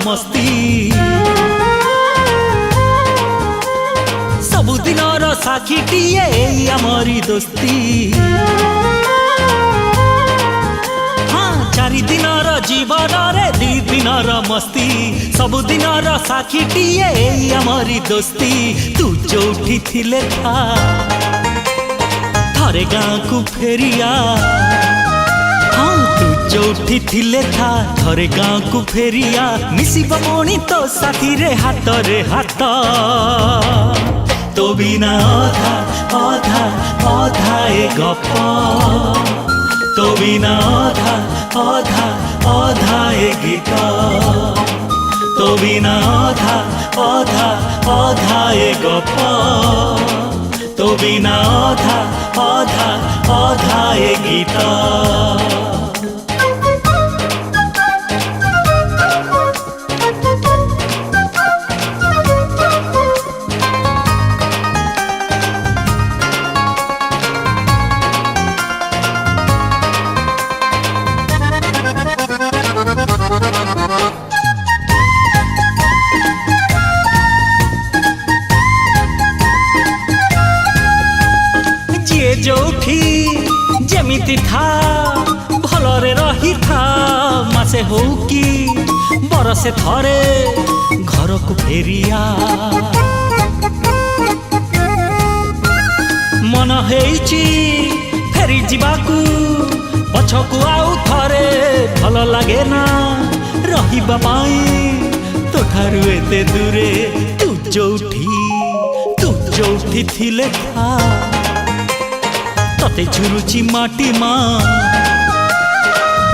मस्ती सबुदिनर साक्षीटिए आमरी दोस्ती हाँ चारि दिनर जीवन रे दी दिनर मस्ती सबुदिनर साक्षीटिए आमरी दोस्ती तू जोठी थिले था थरे गाँ को फेरिया हाँ तू जोठी थिले था थरे गाँ को फेरिया मिसिब मणि तो साथी रे हाथ तो बिना अधा अधा अधा ए गप तो बिना अधा अधा अधा ए गीत तो बिना अधा अधा अधा ए गप तो बिना अधा अधा अधा ए गीत जोठी जेमिति था भलरे रही था मासे हो कि बरसे थरे घर को फेरिया मन हेइची फेरी जीवाकू पछकू आउ थरे भल लागे ना रहिबा पाई तो ठारू एते दूरे तू जोठी थिले था तते झुरुची माटी माँ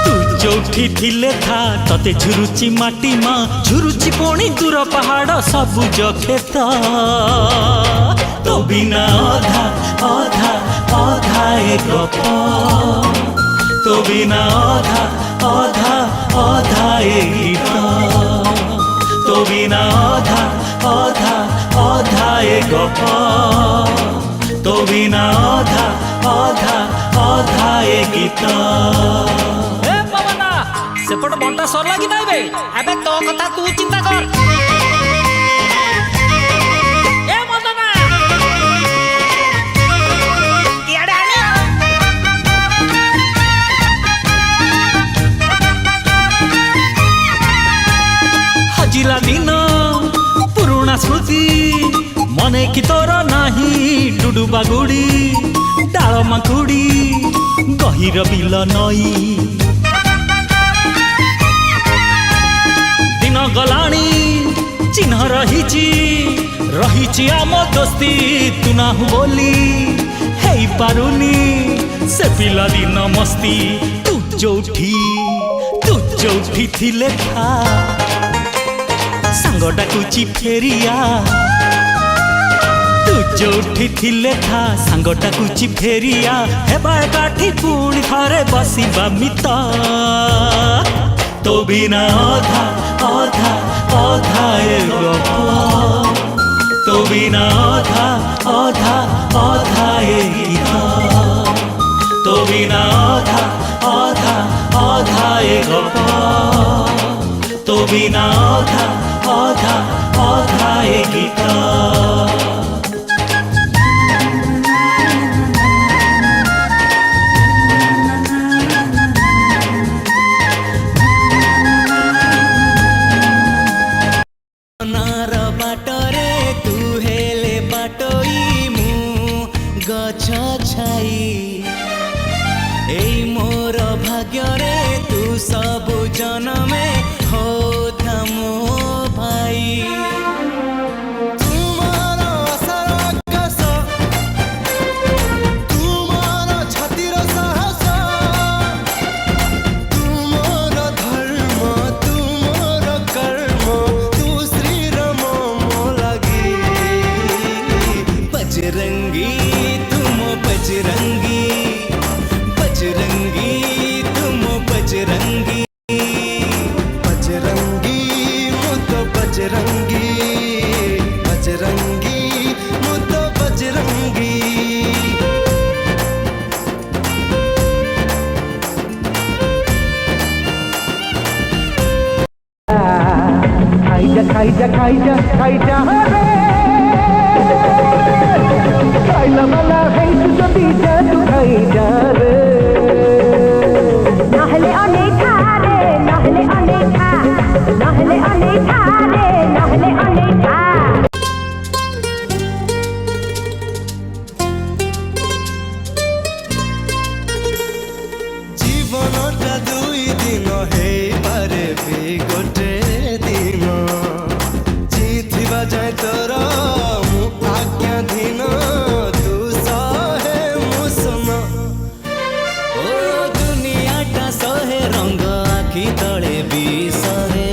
तू जोठी थिले था तते झुरुची माटी माँ झुरुची पुणी दूर पहाड़ सबुज खेत तो बिना अधा अधा अधा ए गप तो बिना अधा अधा अधा ए गीत तो बिना अधा अधा अधा ए गप तो बिना अधा अधा अधा ए गीत ए पवना सेपट बंटा सरला कि नाइ बे अबे तो कथा तू चिंता कर ए मदना इयाडे आने हजिला दिन पुरुणा स्मृति मने कि तोर नाही डुडुबा गुड़ी डाल माकुड़ी गहिर बिल नई दिन गलानी चिन्ह रही आम दोस्ती तू ना बोली हेई पारुनी से पिला दिन मस्ती तू जोठी थिले था सांग डाकुची फेरिया तू जोठी थिले था सांग डाकुची फेरिया हेबा काठी पुणी थरे बसिबा मित तो बिना अधा अधा अधा ए गप तो बिना अधा अधा अधा ए गीत तो बिना अधा अधा अधा ए गप तो बिना अधा अधा अधा ए गीत सबु जनमे हो था मो भाई तू ଖାଇଯା ଖାଇଯା ଖାଇଯା ଖାଇଯା ରେ ଖାଇଲା ବାଲା ହେଇଛୁ ଯଦି ଯା ତୁ ଖାଇଯା ରେ নহলে অনেক রে নহলে অনেক নহলে অনেক রে নহলে অনেক জীবনটা দুই দিন ହେଇପାରେ ବି ଗୋଟେ ଦିନ ଜିଥିବା ଯାଏ ତୋର ମୁଁ ଆଜ୍ଞାଧୀନ ତୁ ସହେ ମୁଁ ଶୂନ ଓ ଦୁନିଆଟା ସହେ ରଙ୍ଗ ଆଖି ତଳେ ବିଷରେ